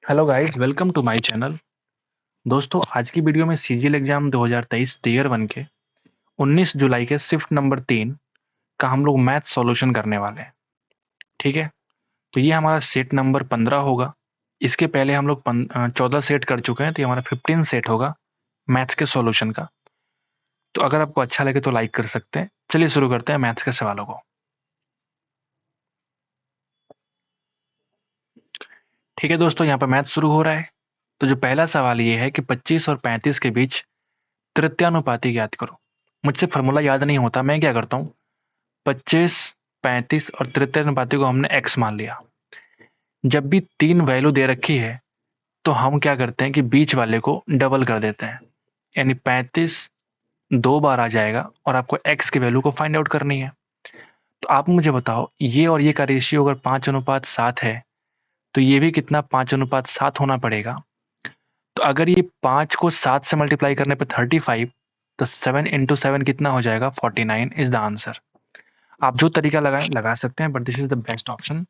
Hello guys, welcome to my channel. दोस्तों, आज की वीडियो में सीजीएल एग्जाम 2023 टीयर 1 के 19 जुलाई के शिफ्ट नंबर 3 का हम लोग मैथ सॉल्यूशन करने वाले हैं। ठीक है, तो ये हमारा सेट नंबर 15 होगा। इसके पहले हम लोग 14 सेट कर चुके हैं, तो ये हमारा 15 सेट होगा मैथ्स के सॉल्यूशन का। तो अगर आपको अच्छा लगे तो लाइक कर सकते हैं। चलिए शुरू करते हैं मैथ्स के सवालों को। ठीक है दोस्तों, यहाँ पर मैथ शुरू हो रहा है। तो जो पहला सवाल ये है कि 25 और 35 के बीच तृतीयानुपाती ज्ञात करो। मुझसे फॉर्मूला याद नहीं होता, मैं क्या करता हूँ, 25, 35 और तृतीयानुपाती को हमने x मान लिया। जब भी 3 वैल्यू दे रखी है तो हम क्या करते हैं कि बीच वाले को डबल कर देते हैं, यानी 35 दो बार आ जाएगा और आपको x की वैल्यू को फाइंड आउट करनी है। तो आप मुझे बताओ, ये और ये का रेशियो अगर 5:7 है तो ये भी कितना 5:7 होना पड़ेगा। तो अगर ये 5 को 7 से मल्टीप्लाई करने पर 35, तो 7 इंटू 7 कितना हो जाएगा, 49 इज द आंसर। आप जो तरीका लगाएं लगा सकते हैं, but this is the best option.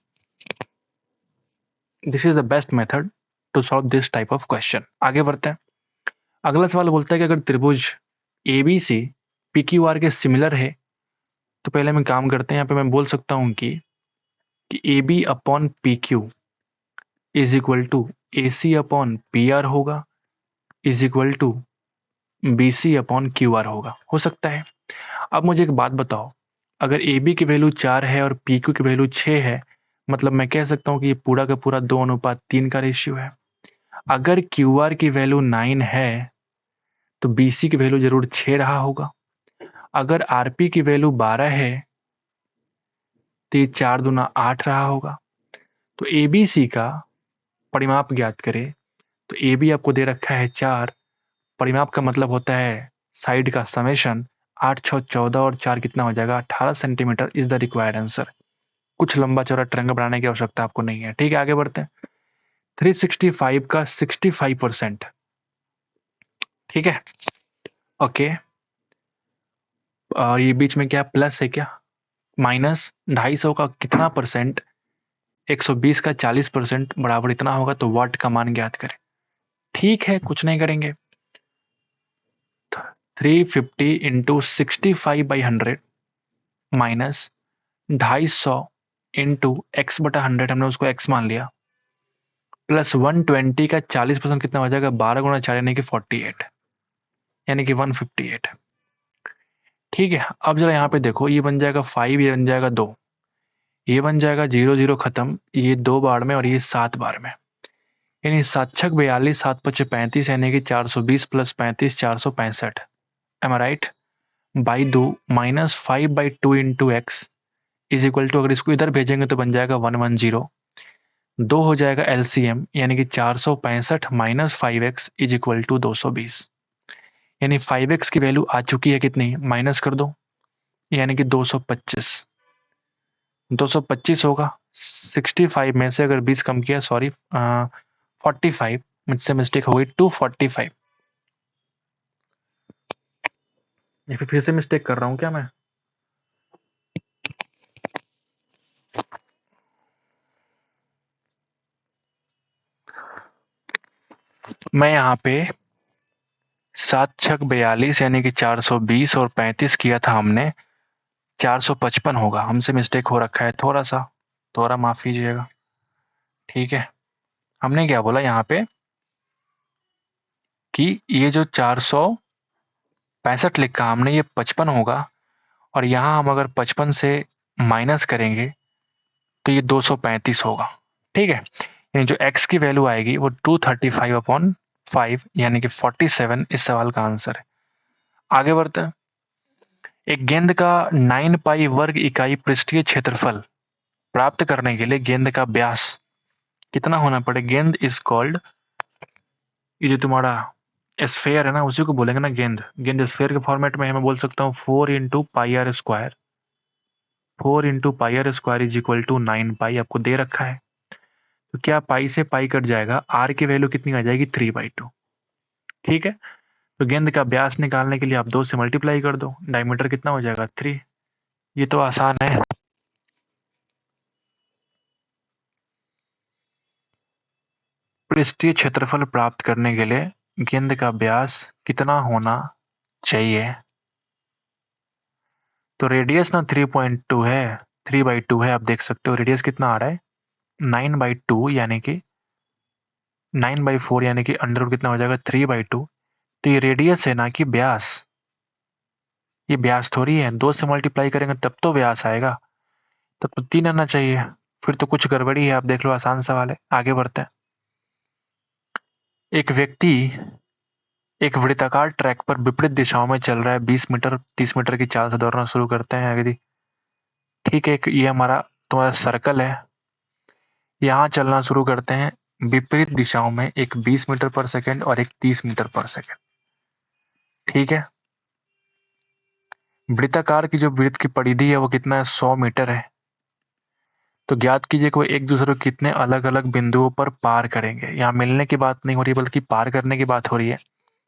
This is the best method to solve this type of question. आगे बढ़ते हैं। अगला सवाल बोलता है कि अगर त्रिभुज A B C P Q R के सिमिलर है, तो पहले हम काम करते हैं। यहाँ पे मैं बोल सकता हूँ कि A B upon P Q is equal to A C upon P R होगा, is equal to B C upon Q R होगा। हो सकता है। अब मुझे एक बात बताओ, अगर ए बी की वैल्यू 4 है और पी क्यू की वैल्यू 6 है, मतलब मैं कह सकता हूँ कि ये पूरा का पूरा 2:3 का रेशियो है। अगर क्यू आर की वैल्यू 9 है तो बी सी की वैल्यू जरूर 6 रहा होगा। अगर आर पी की वैल्यू 12 है तो ये 4 दूना 8 रहा होगा। तो ए बी सी का परिमाप ज्ञात करें। तो ए बी आपको दे रखा है 4, परिमाप का मतलब होता है साइड का समेशन। 8 6 14 और 4 कितना हो जाएगा, 18 centimetre is the required answer. कुछ लंबा चौड़ा ट्रायंगल बनाने की आवश्यकता आपको नहीं है। ठीक है, आगे बढ़ते हैं। 365 का 65%। ठीक है, ओके। और ये बीच में क्या प्लस है क्या, माइनस 250 का कितना परसेंट, 120 का 40% बराबर इतना होगा, तो वाट का मान ज्ञात करें। ठीक है, कुछ नहीं करेंगे। 350 इंटू 65/100 माइनस 250 इंटू एक्स बटा 100, हमने उसको एक्स मान लिया, प्लस 120 का 40% कितना हो जाएगा, 12 गुणा 4 यानी कि 48, यानी कि 158। ठीक है, अब जरा यहाँ पे देखो, ये बन जाएगा 5, ये बन जाएगा 2, ये बन जाएगा 0 0 खत्म, ये 2 बार में और ये 7 बार में, यानी 7 छक 42, 7 पचे 35, यानी कि 420 plus 35 465। Am I right. By दो minus 5/2 into x is equal to, अगर इसको इधर भेजेंगे तो बन जाएगा 110। 2 हो जाएगा एलसीएम, यानी कि 465 minus 5x is equal to 220, यानी 5x की वैल्यू आ चुकी है कितनी, माइनस कर दो, यानी कि 225। 225 होगा। 65 में से अगर 20 कम किया, सॉरी 45, मुझसे मिस्टेक हो गई, 245। या फिर से मिस्टेक कर रहा हूँ क्या मैं यहाँ पे 7 छक 42 यानी कि 420 और 35 किया था हमने, 455 होगा। हमसे मिस्टेक हो रखा है थोड़ा सा, थोड़ा माफ कीजिएगा। ठीक है, हमने क्या बोला यहाँ पे कि ये जो 465 लिखा हमने, ये 55 होगा, और यहाँ हम अगर 55 से माइनस करेंगे तो ये 235 होगा। ठीक है, यानी जो x की वैल्यू आएगी वो 235/5 यानी कि 47 इस सवाल का आंसर है। आगे बढ़ते हैं। एक गेंद का 9 पाई वर्ग इकाई पृष्ठीय क्षेत्रफल प्राप्त करने के लिए गेंद का व्यास कितना होना पड़े। गेंद इज कॉल्ड, ये जो तुम्हारा स्फेयर है ना, उसी को बोलेंगे ना गेंद। गेंद स्फेयर के फॉर्मेट में है, मैं बोल सकता हूँ 4 × πr²। 4 × πr² is equal to 9 पाई आपको दे रखा है। तो क्या पाई से पाई कट जाएगा, आर की वैल्यू कितनी आ जाएगी, 3/2। ठीक है, तो गेंद का व्यास निकालने के लिए आप 2 से मल्टीप्लाई कर दो, डायमीटर कितना हो जाएगा 3। ये तो आसान है। पृष्ठीय क्षेत्रफल प्राप्त करने के लिए गेंद का व्यास कितना होना चाहिए? तो रेडियस ना 3.2 है, 3/2 है। आप देख सकते हो रेडियस कितना आ रहा है, 9/2 यानी कि 9/4 यानी कि अंडर रूट कितना हो जाएगा, 3/2। तो ये रेडियस है ना कि व्यास। ये व्यास थोड़ी है, 2 से मल्टीप्लाई करेंगे तब तो व्यास आएगा, तब तो 3 आना चाहिए। फिर तो कुछ गड़बड़ी है। आप देख लो, आसान सवाल है। आगे बढ़ते हैं। एक व्यक्ति एक वृत्ताकार ट्रैक पर विपरीत दिशाओं में चल रहा है। 20 मीटर 30 मीटर की चाल से दौड़ना शुरू करते हैं। यदि ठीक है, ये हमारा तुम्हारा सर्कल है, यहाँ चलना शुरू करते हैं विपरीत दिशाओं में, एक 20 मीटर पर सेकेंड और एक 30 मीटर पर सेकेंड। ठीक है, वृत्ताकार की जो वृत्त की परिधि है वो कितना है, 100 मीटर है। तो ज्ञात कीजिए कि वो एक दूसरे को कितने अलग अलग बिंदुओं पर पार करेंगे। यहाँ मिलने की बात नहीं हो रही बल्कि पार करने की बात हो रही है।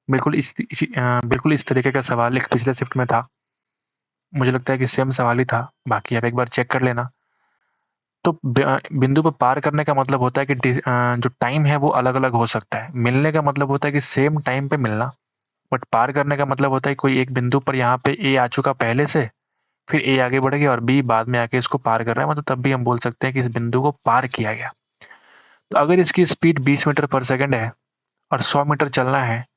बिल्कुल इस तरीके का सवाल एक पिछले शिफ्ट में था। मुझे लगता है कि सेम सवाल ही था, बाकी आप एक बार चेक कर लेना। तो बिंदु पर पार करने का मतलब होता है कि जो टाइम है वो अलग अलग हो सकता है। मिलने का मतलब होता है कि सेम टाइम पे मिलना। बट पार करने का मतलब होता है कोई एक बिंदु पर यहाँ पे ए आ चुका पहले से, फिर ए आगे बढ़ गया और बी बाद में आके इसको पार कर रहा है, मतलब तब भी हम बोल सकते हैं कि इस बिंदु को पार किया गया। तो अगर इसकी स्पीड 20 मीटर पर सेकंड है और 100 मीटर चलना है,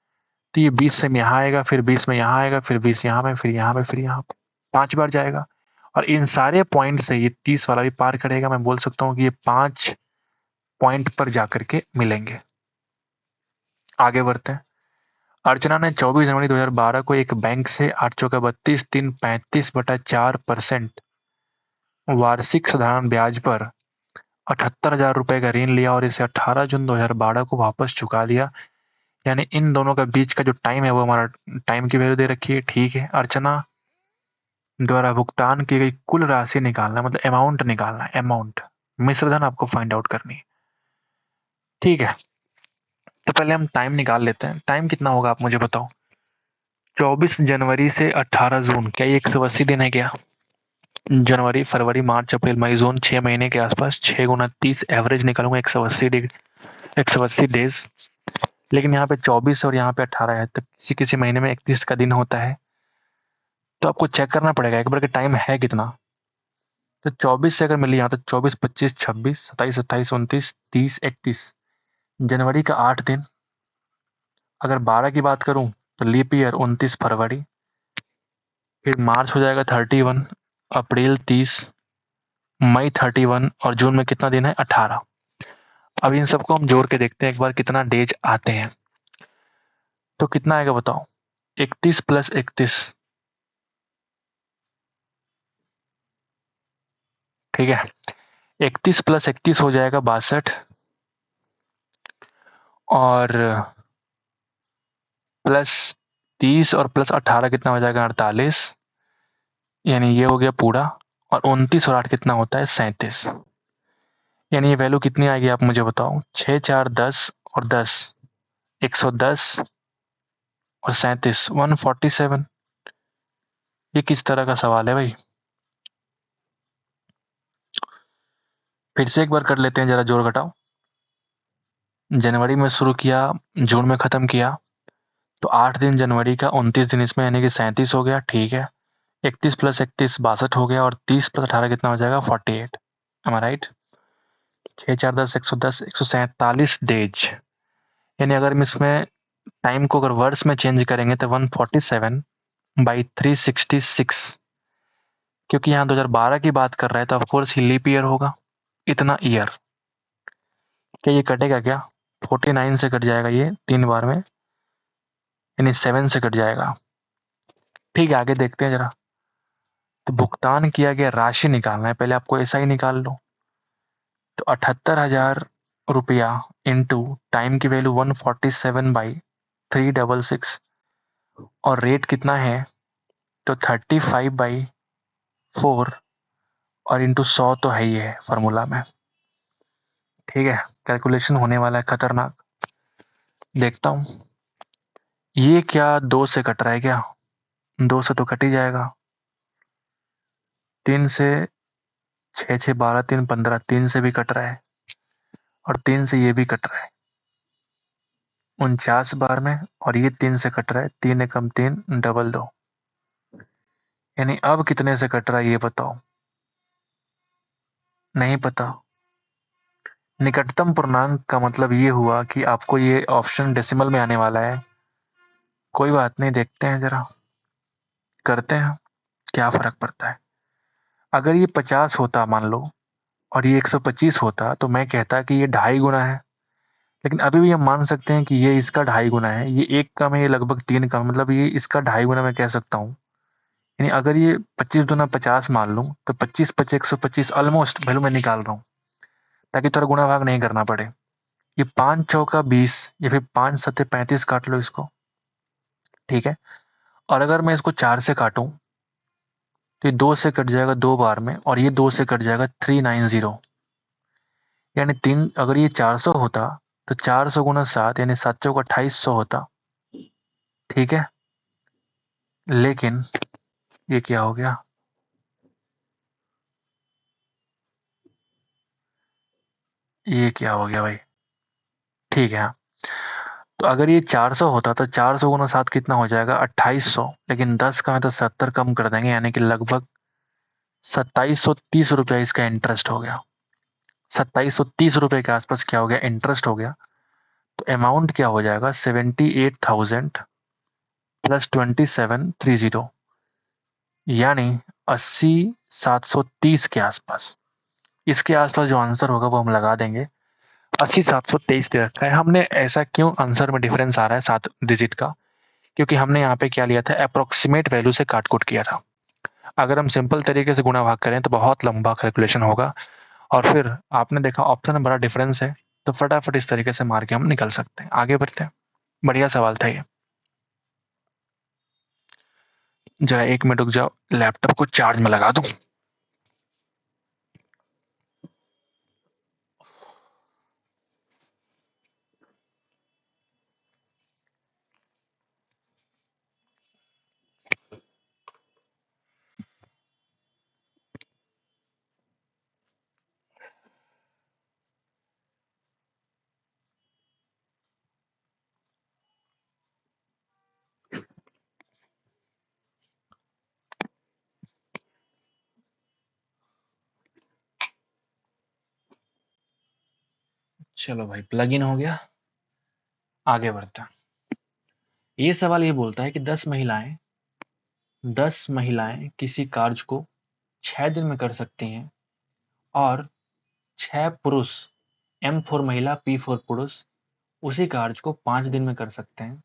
तो ये 20 से यहाँ आएगा, फिर 20 में यहाँ आएगा, फिर 20 यहाँ में, फिर यहाँ पे, फिर यहाँ पे 5 बार जाएगा। और इन सारे पॉइंट से ये 30 वाला भी पार करेगा। मैं बोल सकता हूँ कि ये 5 पॉइंट पर जाकर के मिलेंगे। आगे बढ़ते हैं। अर्चना ने 24 जनवरी 2012 को एक बैंक से 8 चौका 32 3 35/4% वार्षिक साधारण ब्याज पर 78,000 रुपए का ऋण लिया और इसे 18 जून 2012 को वापस चुका दिया। यानी इन दोनों का बीच का जो टाइम है वो हमारा टाइम की वैल्यू दे रखी है। ठीक है, अर्चना द्वारा भुगतान की गई कुल राशि निकालना, मतलब अमाउंट निकालना है, अमाउंट मिश्र धन आपको फाइंड आउट करनी है। ठीक है, तो पहले हम टाइम निकाल लेते हैं। टाइम कितना होगा आप मुझे बताओ। 24 जनवरी से 18 जून, क्या ये 180 दिन है क्या? जनवरी फरवरी मार्च अप्रैल मई जून, 6 महीने के आसपास। 6 गुना 30 एवरेज निकालूंगा, 180 डेज। लेकिन यहाँ पे 24 और यहाँ पे 18 है, तो किसी किसी महीने में 31 का दिन होता है। तो आपको चेक करना पड़ेगा एक बार कि टाइम है कितना। तो 24 से अगर मिली यहाँ तो 24 25 26 27 28 29 30 31, जनवरी का 8 दिन। अगर 12 की बात करूं तो लीप ईयर 29 फरवरी, फिर मार्च हो जाएगा 31, अप्रैल 30, मई 31 और जून में कितना दिन है, 18। अब इन सबको हम जोड़ के देखते हैं एक बार कितना डेज आते हैं। तो कितना आएगा बताओ, 31 प्लस 31, ठीक है, 31 प्लस 31 हो जाएगा 62, और प्लस 30 और प्लस 18 कितना हो जाएगा, 48। यानी ये हो गया पूरा। और 29 और 8 कितना होता है, 37। यानी ये वैल्यू कितनी आएगी आप मुझे बताओ, 6 4 10 और 10, 110 और 37, 147। ये किस तरह का सवाल है भाई? फिर से एक बार कर लेते हैं, जरा जोड़ घटाओ। जनवरी में शुरू किया, जून में खत्म किया, तो 8 दिन जनवरी का, 29 दिन इसमें, यानी कि 37 हो गया। ठीक है, 31 प्लस 31 62 हो गया, और 30 प्लस 18 कितना हो जाएगा, 48। M I right? 6 4 10 110, 147 डेज। यानी अगर हम इसमें टाइम को अगर वर्ड्स में चेंज करेंगे तो 147/366, क्योंकि यहाँ 2012 की बात कर रहा है तो ऑफकोर्स ये लीप ईयर होगा। इतना ईयर, क्या ये कटेगा क्या? 49 से कट जाएगा ये 3 बार में, यानी 7 से कट जाएगा। ठीक है, आगे देखते हैं जरा। तो भुगतान किया गया राशि निकालना है, पहले आपको ऐसा ही निकाल लो। तो 78,000 रुपया इंटू टाइम की वैल्यू 147/366, और रेट कितना है, तो 35/4, और इंटू 100 तो है ही है फॉर्मूला में। ठीक है, कैलकुलेशन होने वाला है खतरनाक। देखता हूं, ये क्या 2 से कट रहा है क्या? 2 से तो कट ही जाएगा। 3 से 6 6 12 3 15, 3 से भी कट रहा है, और 3 से ये भी कट रहा है। 49 बार में, और ये 3 से कट रहा है, 3 एकम 3 डबल 2, यानी अब कितने से कट रहा है ये बताओ। नहीं पता। निकटतम पूर्णांक का मतलब ये हुआ कि आपको ये ऑप्शन डेसिमल में आने वाला है। कोई बात नहीं, देखते हैं जरा, करते हैं, क्या फर्क पड़ता है। अगर ये 50 होता मान लो, और ये 125 होता, तो मैं कहता कि ये 2.5 गुना है। लेकिन अभी भी हम मान सकते हैं कि ये इसका 2.5 गुना है, ये 1 कम है, ये लगभग 3 कम, मतलब ये इसका 2.5 गुना मैं कह सकता हूँ। यानी अगर ये 25 दूना 50 मान लूँ, तो 25 पचे 125 ऑलमोस्ट वैल्यू मैं निकाल रहा हूँ, ताकि थोड़ा गुणा भाग नहीं करना पड़े। ये 5 चौका 20, या फिर 5 सत्ते 35 काट लो इसको, ठीक है। और अगर मैं इसको 4 से काटूं, तो ये 2 से कट जाएगा 2 बार में, और ये 2 से कट जाएगा 390, यानी 3, अगर ये 400 होता, तो 400 गुना 7, यानी 7 चौका 2800 होता, ठीक है। लेकिन ये क्या हो गया, ये क्या हो गया भाई, ठीक है। तो अगर ये 400 होता, तो 400 गुना 7 कितना हो जाएगा, 2800, लेकिन 10 का है तो 70 कम कर देंगे, यानी कि लगभग 2730 रुपया इसका इंटरेस्ट हो गया। 2730 रुपये के आसपास क्या हो गया, इंटरेस्ट हो गया। तो अमाउंट क्या हो जाएगा, 78,000 प्लस 2730, यानी 80,730 के आसपास। इसके आसपास जो आंसर होगा वो हम लगा देंगे। 80,723 दे रखा है हमने। ऐसा क्यों आंसर में डिफरेंस आ रहा है 7 डिजिट का, क्योंकि हमने यहाँ पे क्या लिया था, अप्रोक्सीमेट वैल्यू से काट कुट किया था। अगर हम सिंपल तरीके से गुणा भाग करें तो बहुत लंबा कैलकुलेशन होगा, और फिर आपने देखा ऑप्शन में बड़ा डिफरेंस है, तो फटाफट इस तरीके से मार के हम निकल सकते हैं। आगे बढ़ते हैं, बढ़िया सवाल था ये। जरा 1 मिनट रुक जाओ, लैपटॉप को चार्ज में लगा दूं। चलो भाई, प्लग इन हो गया, आगे बढ़ते हैं। ये सवाल ये बोलता है कि 10 महिलाएं किसी कार्य को 6 दिन में कर सकती हैं, और 6 पुरुष, M4 महिला P4 पुरुष, उसी कार्य को 5 दिन में कर सकते हैं।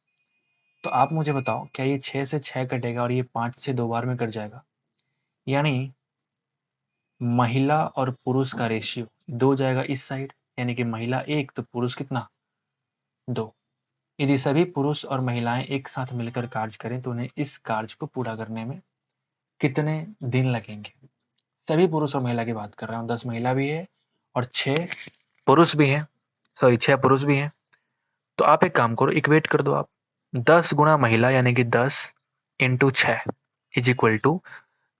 तो आप मुझे बताओ, क्या ये 6 से 6 कटेगा और ये 5 से 2 बार में कट जाएगा, यानी महिला और पुरुष का रेशियो 2 जाएगा इस साइड, यानी कि महिला 1 तो पुरुष कितना, 2। यदि सभी पुरुष और महिलाएं एक साथ मिलकर कार्य करें, तो उन्हें इस कार्य को पूरा करने में कितने दिन लगेंगे। सभी पुरुष और महिला की बात कर रहा हूँ, 10 महिला भी है और 6 पुरुष भी हैं, सॉरी 6 पुरुष भी हैं। तो आप एक काम करो, इक्वेट कर दो आप, 10 गुणा महिला यानी कि 10 इंटू 6 इज इक्वल टू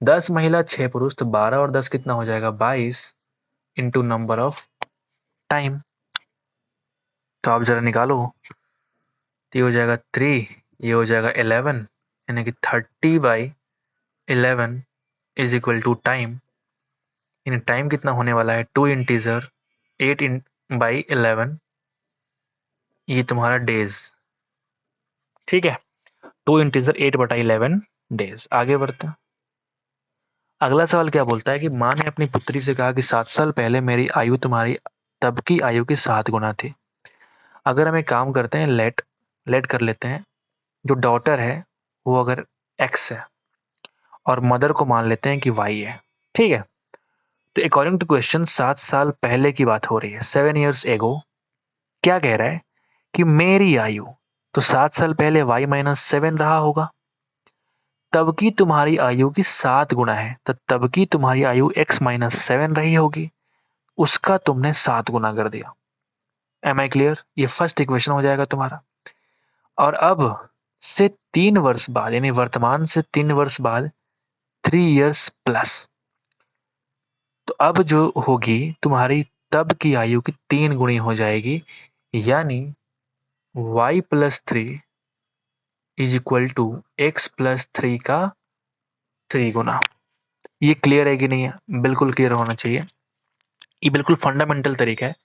10 महिला 6 पुरुष, तो 12 और 10 कितना हो जाएगा, 22 इंटू नंबर ऑफ टाइम। तो आप जरा निकालो, तो ये हो जाएगा 3, ये हो जाएगा 11, यानी कि 30/11 इज इक्वल टू टाइम। यानी टाइम कितना होने वाला है, 2 इंटीजर 8/11, ये तुम्हारा डेज, ठीक है। 2 इंटीजर 8/11 डेज। आगे बढ़ते हैं। अगला सवाल क्या बोलता है कि माँ ने अपनी पुत्री से कहा कि 7 साल पहले मेरी आयु तुम्हारी तब की आयु की 7 गुना थी। अगर हम एक काम करते हैं, लेट लेट कर लेते हैं, जो डॉटर है वो अगर एक्स है, और मदर को मान लेते हैं कि वाई है, ठीक है। तो अकॉर्डिंग टू क्वेश्चन 7 साल पहले की बात हो रही है, 7 years एगो। क्या कह रहा है कि मेरी आयु, तो 7 साल पहले y-7 रहा होगा, तब की तुम्हारी आयु की 7 गुना है, तो तब की तुम्हारी आयु x-7 रही होगी, उसका तुमने 7 गुना कर दिया। एम आई क्लियर, ये फर्स्ट इक्वेशन हो जाएगा तुम्हारा। और अब से 3 वर्ष बाद, यानी वर्तमान से 3 वर्ष बाद, 3 years प्लस, तो अब जो होगी तुम्हारी तब की आयु की 3 गुनी हो जाएगी, यानी y plus 3 is equal to X plus 3 का 3 गुना। ये क्लियर है कि नहीं है? बिल्कुल क्लियर होना चाहिए। ये बिल्कुल फंडामेंटल तरीका है।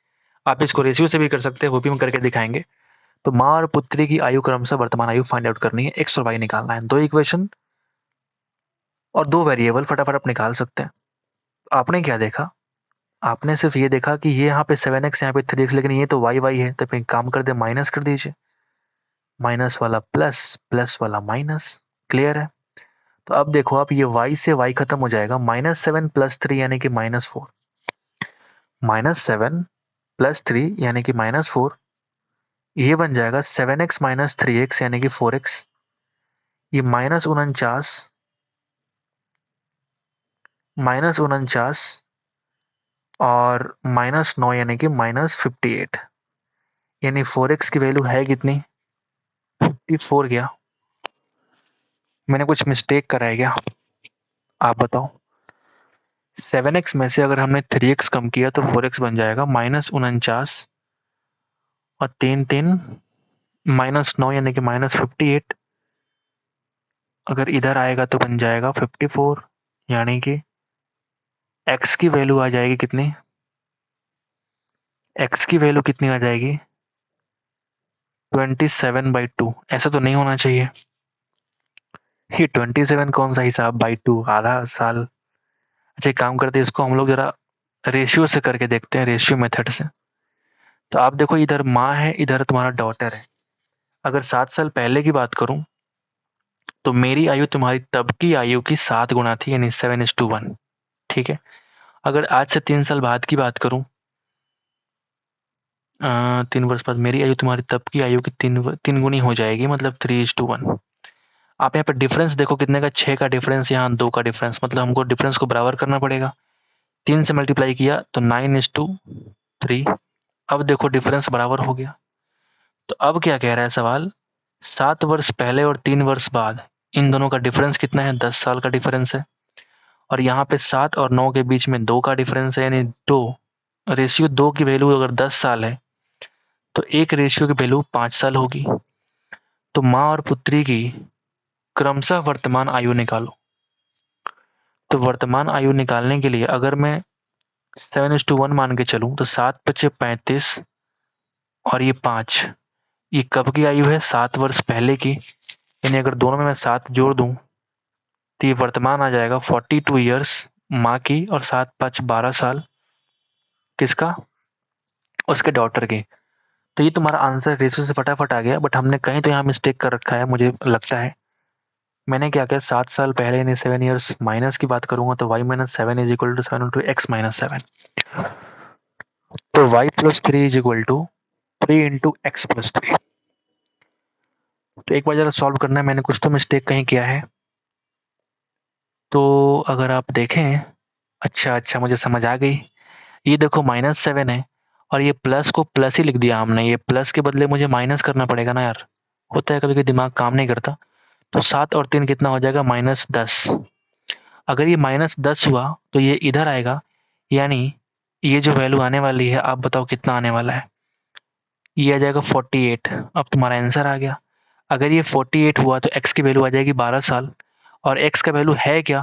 आप इसको रेशियो से भी कर सकते हैं, वो भी हम करके दिखाएंगे। तो माँ और पुत्री की आयु क्रमशः वर्तमान आयु फाइंड आउट करनी है, एक्स और वाई निकालना है। दो इक्वेशन और दो वेरिएबल फटाफट आप निकाल सकते हैं। आपने क्या देखा? आपने सिर्फ ये देखा कि ये यहाँ पे 7x, यहाँ पे 3x, लेकिन ये तो y y है, तो फिर काम कर दे, माइनस कर दीजिए। माइनस वाला प्लस, प्लस वाला माइनस। क्लियर है? तो अब देखो आप, ये y से y खत्म हो जाएगा। -7 + 3 यानी कि -4। -7 + 3 यानी कि -4। ये बन जाएगा 7x - 3x यानी कि 4x। ये -49 और -9 यानी कि -58। यानी 4x की वैल्यू है कितनी? 54। गया? मैंने कुछ मिस्टेक करा है क्या? आप बताओ। 7x में से अगर हमने 3x कम किया तो 4x बन जाएगा। -49 और 3 -9 यानी कि -58। अगर इधर आएगा तो बन जाएगा 54। यानी कि x की वैल्यू आ जाएगी कितनी? x की वैल्यू कितनी आ जाएगी? 27/2। ऐसा तो नहीं होना चाहिए। ये 27 कौन सा हिसाब बाई 2? आधा साल। अच्छा, एक काम करते हैं, इसको हम लोग जरा रेशियो से करके देखते हैं, रेशियो मेथड से। तो आप देखो, इधर माँ है, इधर तुम्हारा डॉटर है। अगर 7 साल पहले की बात करूं तो मेरी आयु तुम्हारी तब की आयु की 7 गुना थी, यानी 7:1। ठीक है? अगर आज से 3 साल बाद की बात करूं, 3 वर्ष बाद मेरी आयु तुम्हारी तब की आयु की 3 गुनी हो जाएगी, मतलब 3:1। आप यहाँ पे डिफरेंस देखो कितने का, 6 का डिफरेंस, यहाँ 2 का डिफरेंस, मतलब हमको डिफरेंस को बराबर करना पड़ेगा। 3 से मल्टीप्लाई किया तो 9:3। अब देखो डिफरेंस बराबर हो गया। तो अब क्या कह रहा है सवाल? 7 वर्ष पहले और 3 वर्ष बाद इन दोनों का डिफरेंस कितना है? 10 साल का डिफरेंस है। और यहाँ पे 7 और 9 के बीच में 2 का डिफरेंस है, यानी 2। रेशियो 2 की वैल्यू अगर 10 साल है तो एक रेशियो की वैल्यू 5 साल होगी। तो माँ और पुत्री की क्रमशः वर्तमान आयु निकालो। तो वर्तमान आयु निकालने के लिए अगर मैं 7:1 मान के चलूं तो 7 × 5 = 35 और ये 5। ये कब की आयु है? 7 वर्ष पहले की। यानी अगर दोनों में मैं 7 जोड़ दूं तो ये वर्तमान आ जाएगा 42 ईयर्स माँ की, और 7 × 5 = 12 साल। किसका? उसके डॉटर की। तो ये तुम्हारा आंसर रेशियो से फटाफट आ गया, बट हमने कहीं तो यहाँ मिस्टेक कर रखा है, मुझे लगता है। मैंने क्या किया, 7 साल पहले यानी 7 ईयर्स माइनस की बात करूंगा तो y - 7 = 7 × x - 7। तो y + 3 = 3 × x + 3। तो एक बार जरा सॉल्व करना है, मैंने कुछ तो मिस्टेक कहीं किया है। तो अगर आप देखें, अच्छा मुझे समझ आ गई। ये देखो -7 है और ये प्लस को प्लस ही लिख दिया हमने। ये प्लस के बदले मुझे माइनस करना पड़ेगा ना यार। होता है कभी कभी दिमाग काम नहीं करता। तो 7 और 3 कितना हो जाएगा? -10। अगर ये -10 हुआ तो ये इधर आएगा, यानी ये जो वैल्यू आने वाली है, आप बताओ कितना आने वाला है? ये आ जाएगा 48। अब तुम्हारा आंसर आ गया। अगर ये 48 हुआ तो x की वैल्यू आ जाएगी 12 साल। और x का वैल्यू है क्या?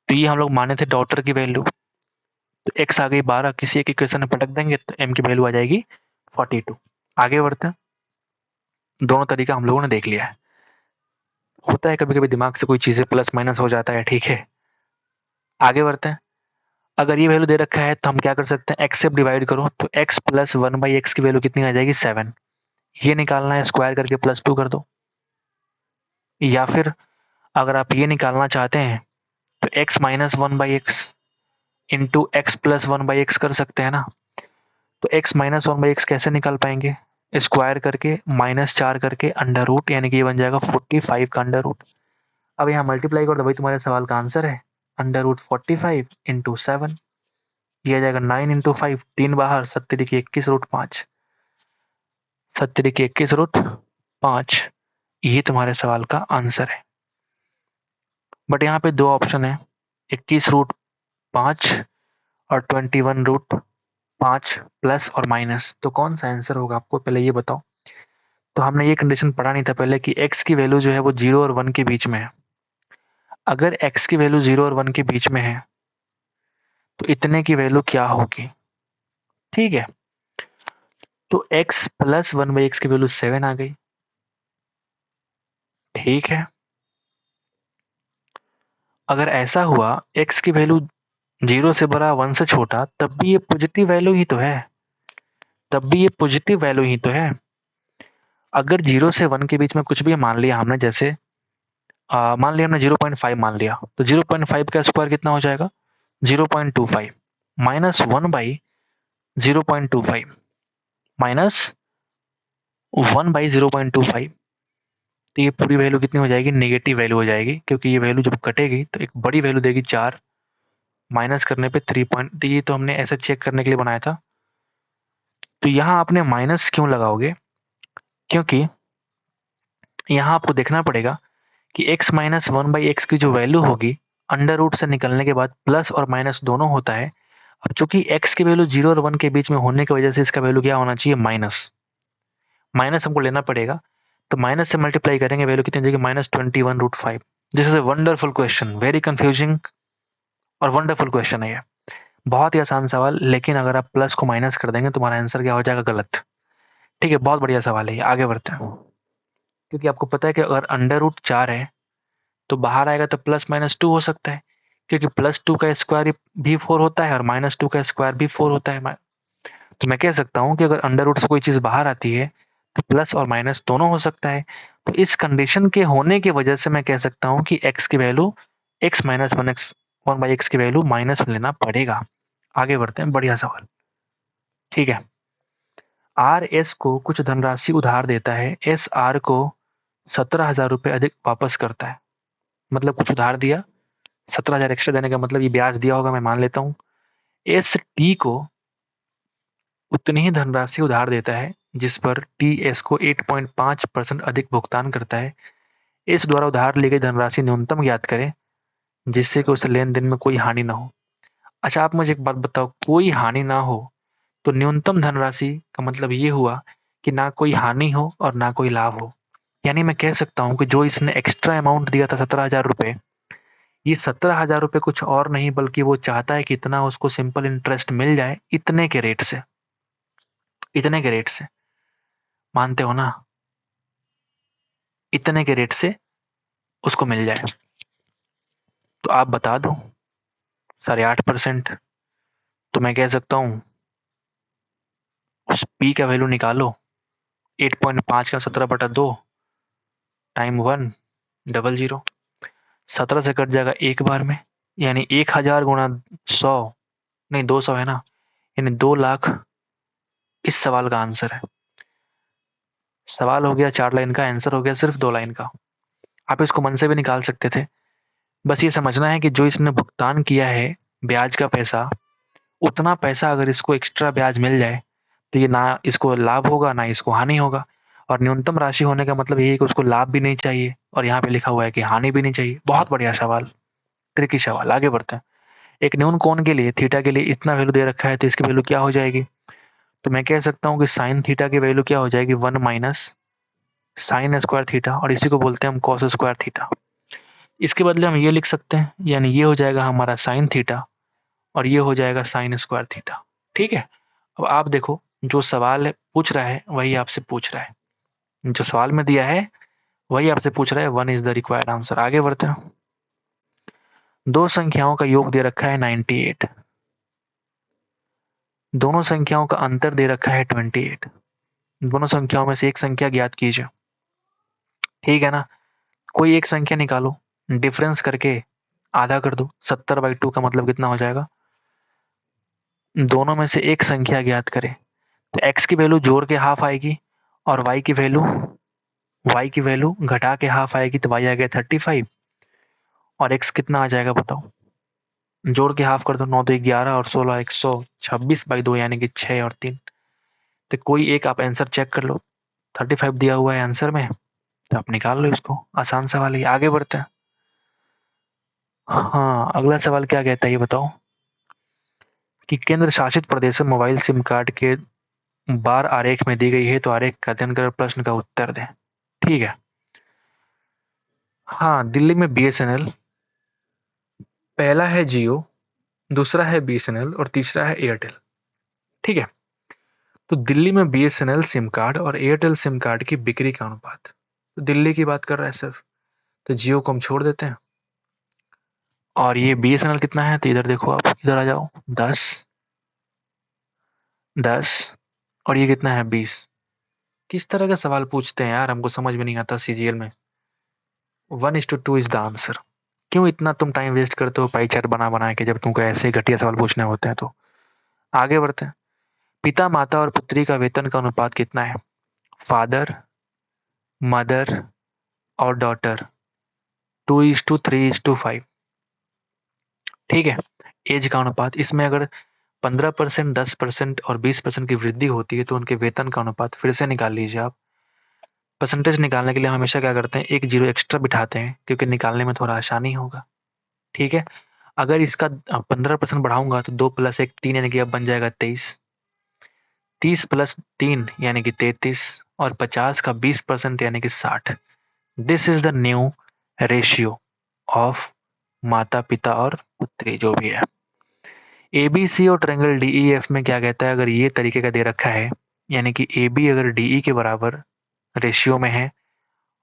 तो ये हम लोग माने थे डॉटर की वैल्यू। तो x आ गई 12, किसी एक इक्वेशन में पटक देंगे तो m की वैल्यू आ जाएगी 42। आगे बढ़ते हैं। दोनों तरीका हम लोगों ने देख लिया है। होता है कभी कभी दिमाग से कोई चीजें प्लस माइनस हो जाता है, ठीक है। आगे बढ़ते हैं। अगर ये वैल्यू दे रखा है तो हम क्या कर सकते हैं, x से डिवाइड करो तो x + 1/x की वैल्यू कितनी आ जाएगी? 7। ये निकालना है, स्क्वायर करके +2 कर दो। या फिर अगर आप ये निकालना चाहते हैं तो x - 1/x into x + 1/x कर सकते हैं ना। तो x - 1/x कैसे निकाल पाएंगे? स्क्वायर करके -4 करके अंडर रूट, यानी कि ये बन जाएगा 45 का अंडर रूट। अब यहाँ मल्टीप्लाई कर दो, भाई तुम्हारे सवाल का आंसर है अंडर रूट 45 इंटू 7। ये आ जाएगा 9 इंटू 5, 3 बाहर, 7 × 21 √5। 7 × 21 √5। ये तुम्हारे सवाल का आंसर है। बट यहाँ पे 2 ऑप्शन है, 21 √5 और 21 √5 प्लस और माइनस। तो कौन सा आंसर होगा आपको पहले ये बताओ। तो हमने ये कंडीशन पढ़ा नहीं था पहले कि x की वैल्यू जो है वो 0 और 1 के बीच में है। अगर x की वैल्यू 0 और 1 के बीच में है तो इतने की वैल्यू क्या होगी? ठीक है, तो x प्लस 1/x की वैल्यू 7 आ गई। ठीक है, अगर ऐसा हुआ x की वैल्यू 0 से बड़ा 1 से छोटा, तब भी ये पॉजिटिव वैल्यू ही तो है, तब भी ये पॉजिटिव वैल्यू ही तो है। अगर 0 से 1 के बीच में कुछ भी मान लिया हमने, जैसे मान लिया हमने 0.5 मान लिया, तो 0.5 का स्क्वायर कितना हो जाएगा? 0.25 माइनस 1/0.25 माइनस 1/0.25, तो ये पूरी वैल्यू कितनी हो जाएगी? नेगेटिव वैल्यू हो जाएगी, क्योंकि ये वैल्यू जब कटेगी तो एक बड़ी वैल्यू देगी 4, माइनस करने पे 3 पॉइंट, तो ये तो हमने ऐसा चेक करने के लिए बनाया था। तो यहाँ आपने माइनस क्यों लगाओगे? क्योंकि यहाँ आपको देखना पड़ेगा कि x माइनस 1/x की जो वैल्यू होगी अंडर रूट से निकलने के बाद प्लस और माइनस दोनों होता है। अब चूंकि x की वैल्यू 0 और 1 के बीच में होने की वजह से इसका वैल्यू क्या होना चाहिए? माइनस। माइनस हमको लेना पड़ेगा, तो माइनस से मल्टीप्लाई करेंगे, वैल्यू कितनी हो जाएगी? -21√5। This is a wonderful question, very confusing और वंडरफुल क्वेश्चन है ये। बहुत ही आसान सवाल, लेकिन अगर आप प्लस को माइनस कर देंगे तुम्हारा आंसर क्या हो जाएगा? गलत। ठीक है, बहुत बढ़िया सवाल है ये, आगे बढ़ते हैं। क्योंकि आपको पता है कि अगर अंडर रूट 4 है तो बाहर आएगा तो प्लस माइनस 2 हो सकता है, क्योंकि +2 का स्क्वायर भी 4 होता है और -2 का स्क्वायर भी 4 होता है। तो मैं कह सकता हूँ कि अगर अंडर रूट से कोई चीज़ बाहर आती है तो प्लस और माइनस दोनों हो सकता है। तो इस कंडीशन के होने की वजह से मैं कह सकता हूँ कि x की वैल्यू x माइनस 1/x की वैल्यू माइनस में लेना पड़ेगा। आगे बढ़ते हैं, बढ़िया सवाल। ठीक है, आर एस को कुछ धनराशि उधार देता है, एस आर को 17,000 रुपये अधिक वापस करता है। मतलब कुछ उधार दिया, 17,000 एक्स्ट्रा देने का मतलब ये ब्याज दिया होगा, मैं मान लेता हूँ। एस टी को उतनी ही धनराशि उधार देता है जिस पर टी एस को 8.5% अधिक भुगतान करता है। इस द्वारा उधार ली गई धनराशि न्यूनतम ज्ञात करें जिससे कि उस लेन देन में कोई हानि ना हो। अच्छा, आप मुझे एक बात बताओ, कोई हानि ना हो तो न्यूनतम धनराशि का मतलब ये हुआ कि ना कोई हानि हो और ना कोई लाभ हो। यानी मैं कह सकता हूँ कि जो इसने एक्स्ट्रा अमाउंट दिया था 17,000 रुपये, ये 17,000 रुपये कुछ और नहीं बल्कि वो चाहता है कि इतना उसको सिंपल इंटरेस्ट मिल जाए, इतने के रेट से, इतने के रेट से, मानते हो ना? इतने के रेट से उसको मिल जाए। तो आप बता दो, 8.5%, तो मैं कह सकता हूँ उस पी का वैल्यू निकालो, 8.5 का 17/2 टाइम 100, 17 से कट जाएगा एक बार में, यानी 1,000 गुणा 100, नहीं 200 है ना, यानी 2 लाख इस सवाल का आंसर है। सवाल हो गया 4 लाइन का, आंसर हो गया सिर्फ 2 लाइन का। आप इसको मन से भी निकाल सकते थे। बस ये समझना है कि जो इसने भुगतान किया है ब्याज का पैसा, उतना पैसा अगर इसको एक्स्ट्रा ब्याज मिल जाए तो ये ना इसको लाभ होगा ना इसको हानि होगा। और न्यूनतम राशि होने का मतलब यही है कि उसको लाभ भी नहीं चाहिए और यहाँ पे लिखा हुआ है कि हानि भी नहीं चाहिए। बहुत बढ़िया सवाल, ट्रिकी सवाल। आगे बढ़ते हैं। एक न्यून कोण के लिए, थीटा के लिए इतना वैल्यू दे रखा है तो इसकी वैल्यू क्या हो जाएगी? तो मैं कह सकता हूँ कि साइन थीटा की वैल्यू क्या हो जाएगी? 1 माइनस साइन स्क्वायर थीटा, और इसी को बोलते हैं हम कॉस स्क्वायर थीटा। इसके बदले हम ये लिख सकते हैं, यानी ये हो जाएगा हमारा साइन थीटा और ये हो जाएगा साइन स्क्वायर थीटा। ठीक है, अब आप देखो, जो सवाल पूछ रहा है वही आपसे पूछ रहा है, जो सवाल में दिया है वही आपसे पूछ रहा है। 1 इज द रिक्वायर्ड आंसर। आगे बढ़ते हैं। दो संख्याओं का योग दे रखा है 98, दोनों संख्याओं का अंतर दे रखा है 28। दोनों संख्याओं में से एक संख्या ज्ञात कीजिए। ठीक है ना, कोई एक संख्या निकालो, डिफरेंस करके आधा कर दो। 70/2 का मतलब कितना हो जाएगा? दोनों में से एक संख्या ज्ञात करें, तो x की वैल्यू जोड़ के हाफ आएगी और y की वैल्यू घटा के हाफ आएगी, तो y आ गया 35 और x कितना आ जाएगा बताओ? जोड़ के हाफ कर दो, 9 2 11 और 16 126/2 यानी कि 6 और 3। तो कोई एक आप आंसर चेक कर लो, 35 दिया हुआ है आंसर में, तो आप निकाल लो इसको। आसान सवाल है। आगे बढ़ते हैं। हाँ, अगला सवाल क्या कहता है ये बताओ कि केंद्र शासित प्रदेश में मोबाइल सिम कार्ड के बार आरेख में दी गई है, तो आरेख का अध्ययन कर प्रश्न का उत्तर दें। ठीक है। हाँ, दिल्ली में बीएसएनएल, पहला है जियो, दूसरा है बीएसएनएल और तीसरा है एयरटेल। ठीक है। तो दिल्ली में बीएसएनएल सिम कार्ड और एयरटेल सिम कार्ड की बिक्री का अनुपात, तो दिल्ली की बात कर रहा है सिर्फ, तो जियो को हम छोड़ देते हैं। और ये बीएसएनएल कितना है, तो इधर देखो, आप इधर आ जाओ, 10, 10, और ये कितना है, 20। किस तरह का सवाल पूछते हैं यार, हमको समझ में नहीं आता सीजीएल में। 1:2 इज द आंसर। क्यों इतना तुम टाइम वेस्ट करते हो पाई चार्ट बना बना के, जब तुमको ऐसे घटिया सवाल पूछने होते हैं। तो आगे बढ़ते हैं। पिता, माता और पुत्री का वेतन का अनुपात कितना है? फादर, मदर और डॉटर, 2:3:5। ठीक है। एज का अनुपात, इसमें अगर 15%, 10% और 20% की वृद्धि होती है तो उनके वेतन का अनुपात फिर से निकाल लीजिए आप। परसेंटेज निकालने के लिए हम हमेशा क्या करते हैं, एक जीरो एक्स्ट्रा बिठाते हैं, क्योंकि निकालने में थोड़ा आसानी होगा। ठीक है। अगर इसका 15% बढ़ाऊंगा तो 2 + 1 3, यानी कि अब बन जाएगा 23। 30 + 3 यानी कि 33, और 50 का 20% यानी कि 60। This is the new ratio of माता, पिता और पुत्री, जो भी है। एबीसी और ट्रायंगल डीईएफ में क्या कहता है, अगर ये तरीके का दे रखा है, यानी कि एबी अगर डीई के बराबर रेशियो में है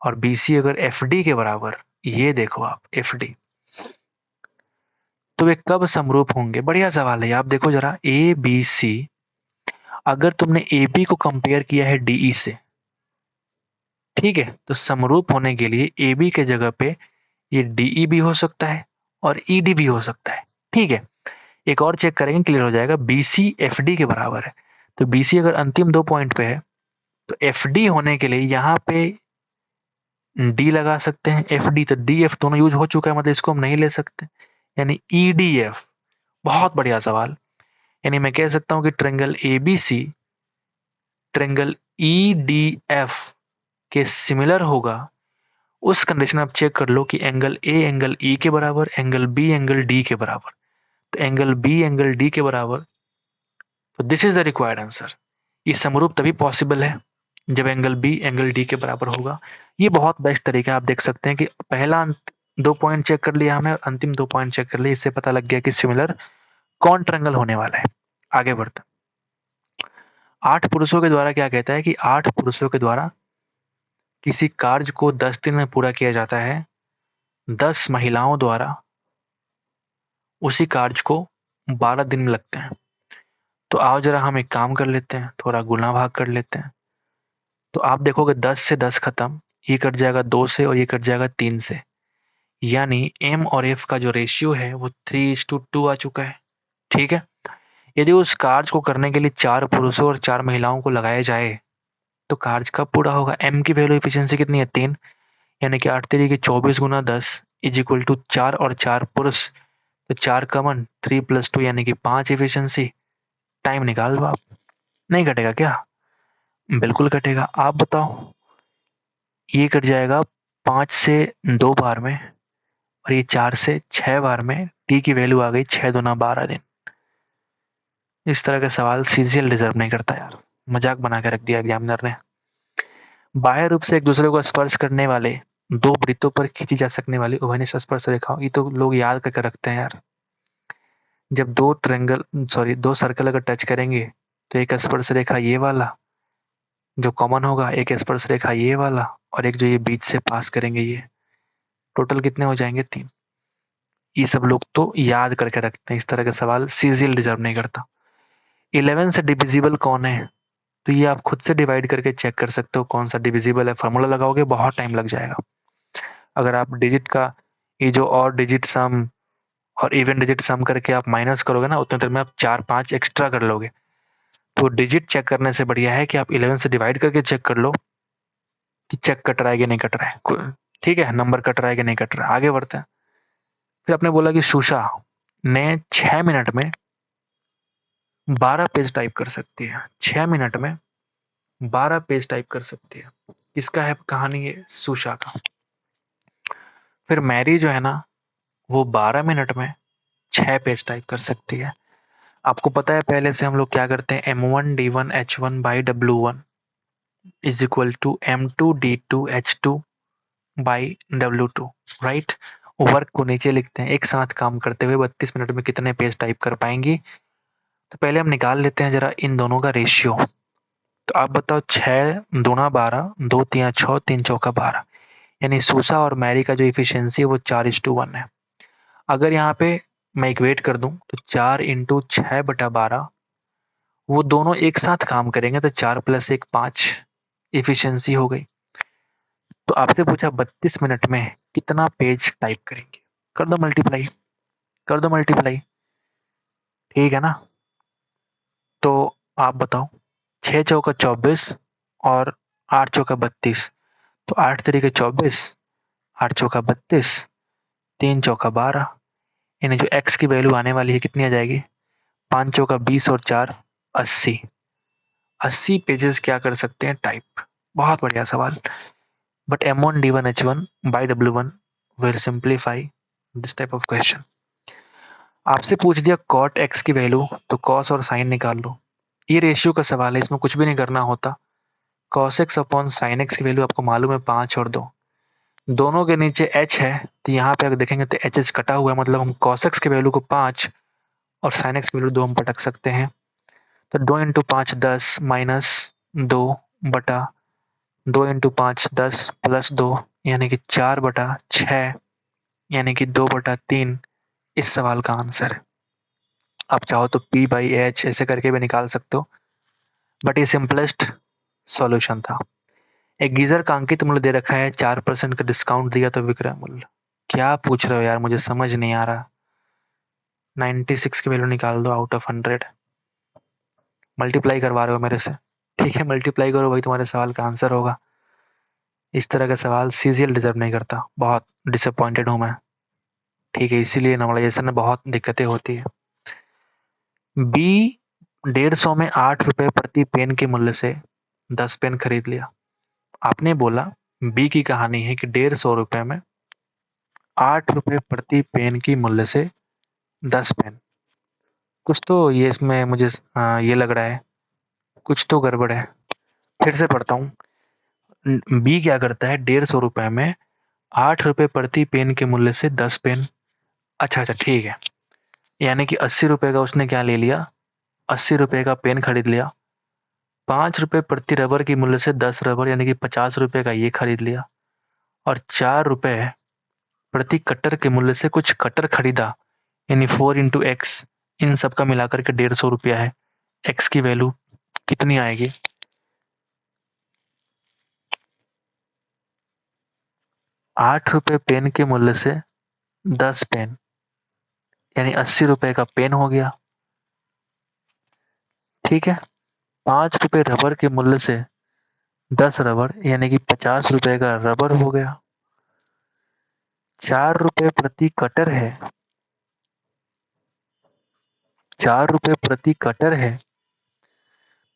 और बीसी अगर एफडी के बराबर, ये देखो आप एफडी, तो वे कब समरूप होंगे? बढ़िया सवाल है। आप देखो जरा, ए बी सी, अगर तुमने ए बी को कंपेयर किया है डीई से, ठीक है, तो समरूप होने के लिए ए बी के जगह पे ये डीई भी हो सकता है और ईडी भी हो सकता है। ठीक है। एक और चेक करेंगे, क्लियर हो जाएगा। बीसी एफडी के बराबर है, तो बीसी अगर अंतिम 2 पॉइंट पे है, तो एफडी होने के लिए यहाँ पे डी लगा सकते हैं। एफडी तो डी एफ दोनों यूज हो चुका है, मतलब इसको हम नहीं ले सकते, यानी ईडीएफ। बहुत बढ़िया सवाल। यानी मैं कह सकता हूं कि ट्रायंगल एबीसी ट्रायंगल ईडीएफ के सिमिलर होगा। उस कंडीशन आप चेक कर लो कि एंगल ए एंगल ई के बराबर, एंगल बी एंगल डी के बराबर। तो एंगल बी एंगल डी के बराबर, तो this is the required answer. ये समरूप तभी पॉसिबल है जब एंगल बी एंगल डी के बराबर होगा। ये बहुत बेस्ट तरीका आप देख सकते हैं कि पहला 2 पॉइंट चेक कर लिया हमने, अंतिम 2 पॉइंट चेक कर लिए, इससे पता लग गया कि सिमिलर कौन ट्रायंगल होने वाला है। आगे बढ़ते। 8 पुरुषों के द्वारा क्या कहता है कि 8 पुरुषों के द्वारा किसी कार्य को 10 दिन में पूरा किया जाता है, 10 महिलाओं द्वारा उसी कार्य को 12 दिन में लगते हैं। तो आओ जरा हम एक काम कर लेते हैं, थोड़ा गुना भाग कर लेते हैं। तो आप देखोगे 10 से 10 खत्म, ये कट जाएगा 2 से और ये कट जाएगा 3 से, यानी एम और एफ का जो रेशियो है वो 3:2 आ चुका है। ठीक है। यदि उस कार्य को करने के लिए 4 पुरुषों और 4 महिलाओं को लगाया जाए तो कार्य कब पूरा होगा? एम की वैल्यू एफिशिएंसी कितनी है? 3, यानी कि 8 3 24 × 10 इज इक्वल टू 4 और 4 पुरुष, तो 4 कॉमन, 3 + 2 यानी कि 5 एफिशिएंसी। टाइम निकाल लो आप। नहीं कटेगा क्या? बिल्कुल कटेगा। आप बताओ। ये कट जाएगा 5 से 2 बार में, और ये 4 से 6 बार में। टी की वैल्यू आ गई 6 दूना 12 दिन। इस तरह का सवाल सीजीएल डिजर्व नहीं करता यार, मजाक बना के रख दिया एग्जामिनर ने। बाह्य रूप से एक दूसरे को स्पर्श करने वाले दो वृत्तों पर खींची जा सकने वाली उभयनिष्ठ स्पर्श रेखाओं, ये तो लोग याद करके रखते हैं यार। जब दो सर्कल अगर टच करेंगे तो एक स्पर्श रेखा ये वाला जो कॉमन होगा, एक स्पर्श रेखा ये वाला, और एक जो ये बीच से पास करेंगे, ये टोटल कितने हो जाएंगे? 3। ये सब लोग तो याद करके रखते हैं, इस तरह के सवाल सीजीएल डिजर्व नहीं करता। 11 से डिविजिबल कौन है? तो ये आप खुद से डिवाइड करके चेक कर सकते हो कौन सा डिविजिबल है। फॉर्मूला लगाओगे बहुत टाइम लग जाएगा। अगर आप डिजिट का ये जो और डिजिट सम और इवन डिजिट सम करके आप माइनस करोगे ना, उतने देर में आप 4-5 एक्स्ट्रा कर लोगे। तो डिजिट चेक करने से बढ़िया है कि आप 11 से डिवाइड करके चेक कर लो कि चेक कट रहा है कि नहीं कट रहा है। ठीक है, नंबर कट रहा है कि नहीं कट रहा है। आगे बढ़ते हैं। फिर आपने बोला कि सुषा ने 6 मिनट में 12 पेज टाइप कर सकती है। 6 मिनट में 12 पेज टाइप कर सकती है। किसका है कहानी ये? सुषा का। फिर मैरी जो है ना, वो 12 मिनट में 6 पेज टाइप कर सकती है। आपको पता है पहले से हम लोग क्या करते हैं, M1D1H1 by W1 is equal to M2D2H2 by W2, right. Work को नीचे लिखते हैं, एक साथ काम करते हुए 32 मिनट में कितने पेज टाइप कर पाएंगी। तो पहले हम निकाल लेते हैं जरा इन दोनों का रेशियो। तो आप बताओ, 6 दूना 12, 2 तिया 6, 3 चौका 12, यानी सूसा और मैरी का जो इफिशियंसी है वो 4:1 है। अगर यहाँ पे मैं इक्वेट कर दूं तो 4 × 6/12, वो दोनों एक साथ काम करेंगे तो 4 + 1 5 इफिशियंसी हो गई। तो आपसे पूछा 32 मिनट में कितना पेज टाइप करेंगे, कर दो मल्टीप्लाई, कर दो मल्टीप्लाई, ठीक है ना। तो आप बताओ, 6 × 4 = 24 और 8 × 4 = 32, तो 8 × 3 = 24, 8 × 4 = 32, 3 × 4 = 12, यानी जो x की वैल्यू आने वाली है कितनी आ जाएगी, 5 × 4 = 20 और 4 = 80। 80 पेजेस क्या कर सकते हैं टाइप। बहुत बढ़िया सवाल। But M1D1H1 by W1 will simplify this type of question। आपसे पूछ दिया cot x की वैल्यू, तो cos और sin निकाल लो। ये रेशियो का सवाल है, इसमें कुछ भी नहीं करना होता। cos x upon sin x की वैल्यू आपको मालूम है 5 और 2, दोनों के नीचे h है, तो यहाँ पे अगर देखेंगे तो h कटा हुआ है, मतलब हम cos x की वैल्यू को 5 और sin x की वैल्यू 2 हम पटक सकते हैं। तो 2 × 5 = 10 माइनस 2 बटा 2 × 5 = 10 प्लस 2, यानी कि 4/6, यानी कि 2/3 इस सवाल का आंसर है। आप चाहो तो P/H ऐसे करके भी निकाल सकते हो, बट ये सिंपलेस्ट सॉल्यूशन था। एक गीजर का अंकित मूल्य दे रखा है, 4% का डिस्काउंट दिया तो विक्रय मूल्य। क्या पूछ रहे हो यार, मुझे समझ नहीं आ रहा। 96 की वैल्यू निकाल दो आउट ऑफ 100। मल्टीप्लाई करवा रहे हो मेरे से, ठीक है मल्टीप्लाई करो, वही तुम्हारे सवाल का आंसर होगा। इस तरह का सवाल CGL डिजर्व नहीं करता, बहुत डिसअपॉइंटेड हूँ मैं, ठीक है, इसीलिए नॉर्मलाइजेशन में बहुत दिक्कतें होती है। बी 150 में 8 रुपए प्रति पेन के मूल्य से 10 पेन खरीद लिया। आपने बोला बी की कहानी है कि 150 रुपए में 8 रुपए प्रति पेन की मूल्य से 10 पेन। कुछ तो ये इसमें मुझे ये लग रहा है, कुछ तो गड़बड़ है। फिर से पढ़ता हूँ। बी क्या करता है, 150 रुपए में 8 रुपए प्रति पेन के मूल्य से 10 पेन। अच्छा अच्छा ठीक है, यानी कि 80 रुपए का उसने क्या ले लिया, 80 रुपए का पेन खरीद लिया। 5 रुपए प्रति रबर की मूल्य से 10 रबर, यानी कि 50 रुपए का ये खरीद लिया। और 4 रुपए प्रति कटर के मूल्य से कुछ कटर खरीदा, यानी 4 × X। इन सब का मिलाकर के 150 रुपया है। X की वैल्यू कितनी आएगी, 8 रुपए पेन के मूल्य से 10 पेन, यानी 80 रुपए का पेन हो गया, ठीक है। 5 रुपए रबर के मूल्य से 10 रबर, यानी कि 50 रुपए का रबर हो गया। 4 रुपए प्रति कटर है, 4 रुपए प्रति कटर है,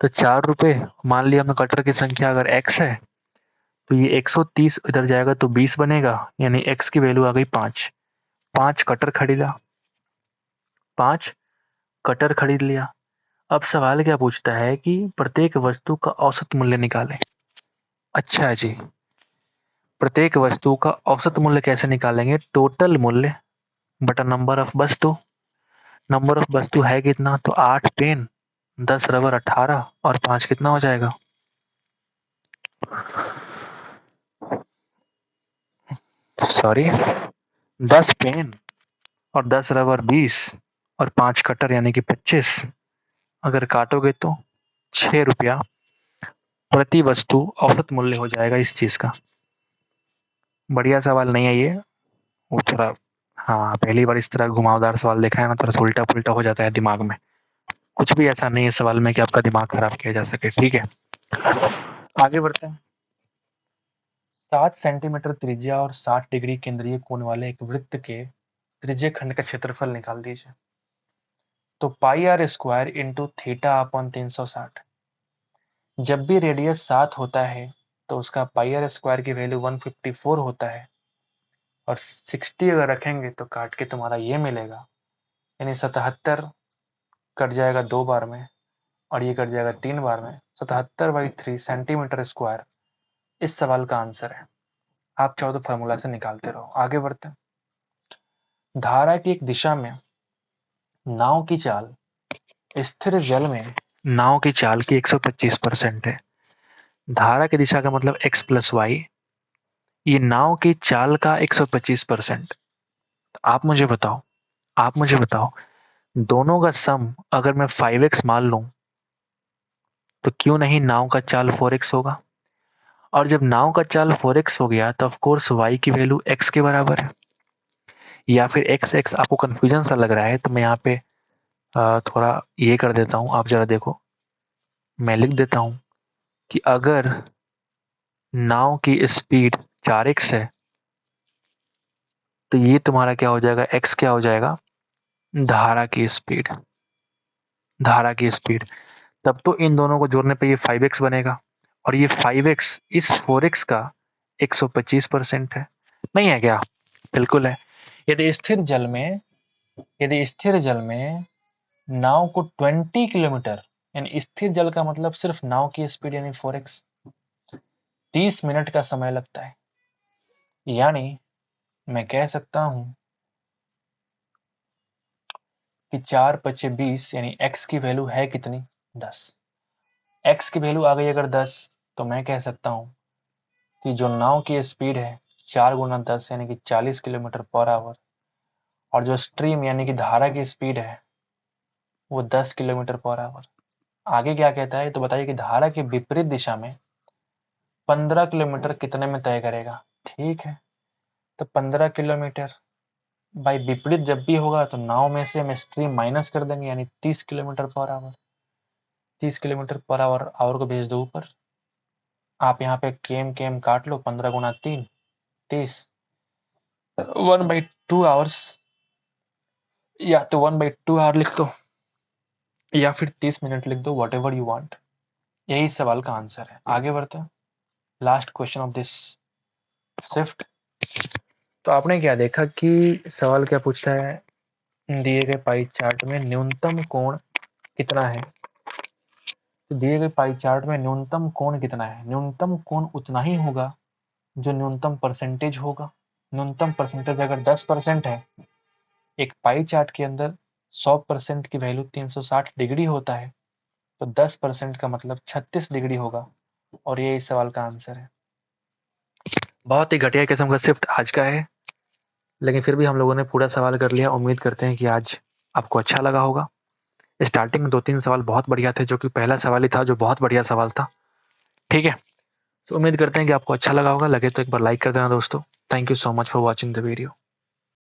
तो 4 रुपए, मान लिया हमने कटर की संख्या अगर x है, तो ये 130 इधर जाएगा तो 20 बनेगा, यानी x की वैल्यू आ गई 5। 5 कटर खरीदा, 5 कटर खरीद लिया। अब सवाल क्या पूछता है कि प्रत्येक वस्तु का औसत मूल्य निकालें। अच्छा जी, प्रत्येक वस्तु का औसत मूल्य कैसे निकालेंगे, टोटल मूल्य बटा नंबर ऑफ वस्तु। नंबर ऑफ वस्तु है कितना, तो 8 पेन, 10 रबर 18 और 5 कितना हो जाएगा, सॉरी 10 पेन और 10 रबर 20 और 5 कटर यानी कि 25। अगर काटोगे तो 6 रुपया प्रति वस्तु औसत मूल्य हो जाएगा इस चीज का। बढ़िया सवाल नहीं है ये, वो थोड़ा, हाँ पहली बार इस तरह घुमावदार सवाल देखा है ना, थोड़ा सा उल्टा पुल्टा हो जाता है दिमाग में। कुछ भी ऐसा नहीं है सवाल में कि आपका दिमाग खराब किया जा सके, ठीक है। आगे बढ़ते हैं। 7 सेंटीमीटर त्रिज्या और 60 डिग्री केंद्रीय कोण वाले एक वृत्त के त्रिज्य खंड का क्षेत्रफल निकाल दीजिए। तो πr² इंटू थीटा अपन 360। जब भी रेडियस 7 होता है तो उसका πr² की वैल्यू 154 होता है, और 60 अगर रखेंगे तो काट के तुम्हारा ये मिलेगा, यानी 77 कट जाएगा 2 बार में और ये कट जाएगा 3 बार में। 77/3 सेंटीमीटर स्क्वायर इस सवाल का आंसर है। आप चाहो तो फॉर्मूला से निकालते रहो। आगे बढ़ते हैं। धारा की एक दिशा में नाव की चाल स्थिर जल में नाव की चाल की 125% है। धारा की दिशा का मतलब x प्लस वाई, ये नाव की चाल का 125%। आप मुझे बताओ दोनों का सम अगर मैं 5x मान लूं तो क्यों नहीं नाव का चाल 4x होगा। और जब नाव का चाल 4x हो गया तो ऑफ कोर्स y की वैल्यू x के बराबर है। या फिर x आपको कंफ्यूजन सा लग रहा है तो मैं यहाँ पे थोड़ा ये कर देता हूँ। आप जरा देखो, मैं लिख देता हूँ कि अगर नाव की स्पीड 4x है तो ये तुम्हारा क्या हो जाएगा, x क्या हो जाएगा, धारा की स्पीड। तब तो इन दोनों को जोड़ने पे ये 5x बनेगा और ये 5x इस 4x का 125% है। नहीं है क्या? बिल्कुल है। यदि स्थिर जल में नाव को 20 किलोमीटर, यानी स्थिर जल का मतलब सिर्फ नाव की स्पीड यानी 4x, 30 मिनट का समय लगता है। यानी मैं कह सकता हूं कि 4 पचे 20 यानी x की वैल्यू है कितनी, 10। x की वैल्यू आ गई अगर 10 तो मैं कह सकता हूं कि जो नाव की स्पीड है 4 गुना 10 यानी कि 40 किलोमीटर पर आवर, और जो स्ट्रीम यानी कि धारा की स्पीड है वो 10 किलोमीटर पर आवर। आगे क्या कहता है तो बताइए कि धारा के विपरीत दिशा में 15 किलोमीटर कितने में तय करेगा। ठीक है, तो 15 किलोमीटर बाई विपरीत जब भी होगा तो नाव में से हम स्ट्रीम माइनस कर देंगे यानी 30 kilometre per hour. 30 kilometre per hour, hour को भेज दो ऊपर। आप यहाँ पे केम काट लो, 15 गुना 3 30, 1/2 आवर्स, या तो 1/2 आवर लिख दो या फिर 30 मिनट लिख दो, वट एवर यू वॉन्ट। यही सवाल का आंसर है। आगे बढ़ते हैं, last question of this shift. तो आपने क्या देखा कि सवाल क्या पूछता है, दिए गए पाई चार्ट में न्यूनतम कोण कितना है। तो दिए गए पाई चार्ट में न्यूनतम कोण कितना है, न्यूनतम कोण उतना ही होगा जो न्यूनतम परसेंटेज होगा। न्यूनतम परसेंटेज अगर 10% है, एक पाई चार्ट के अंदर 100% की वैल्यू 360 डिग्री होता है, तो 10% का मतलब 36 डिग्री होगा, और ये इस सवाल का आंसर है। बहुत ही घटिया किस्म का शिफ्ट आज का है, लेकिन फिर भी हम लोगों ने पूरा सवाल कर लिया। उम्मीद करते हैं कि आज आपको अच्छा लगा होगा। स्टार्टिंग में 2-3 सवाल बहुत बढ़िया थे, जो कि पहला सवाल ही था जो बहुत बढ़िया सवाल था। ठीक है, तो उम्मीद करते हैं कि आपको अच्छा लगा होगा। लगे तो एक बार लाइक कर देना दोस्तों। Thank you so much for watching the video.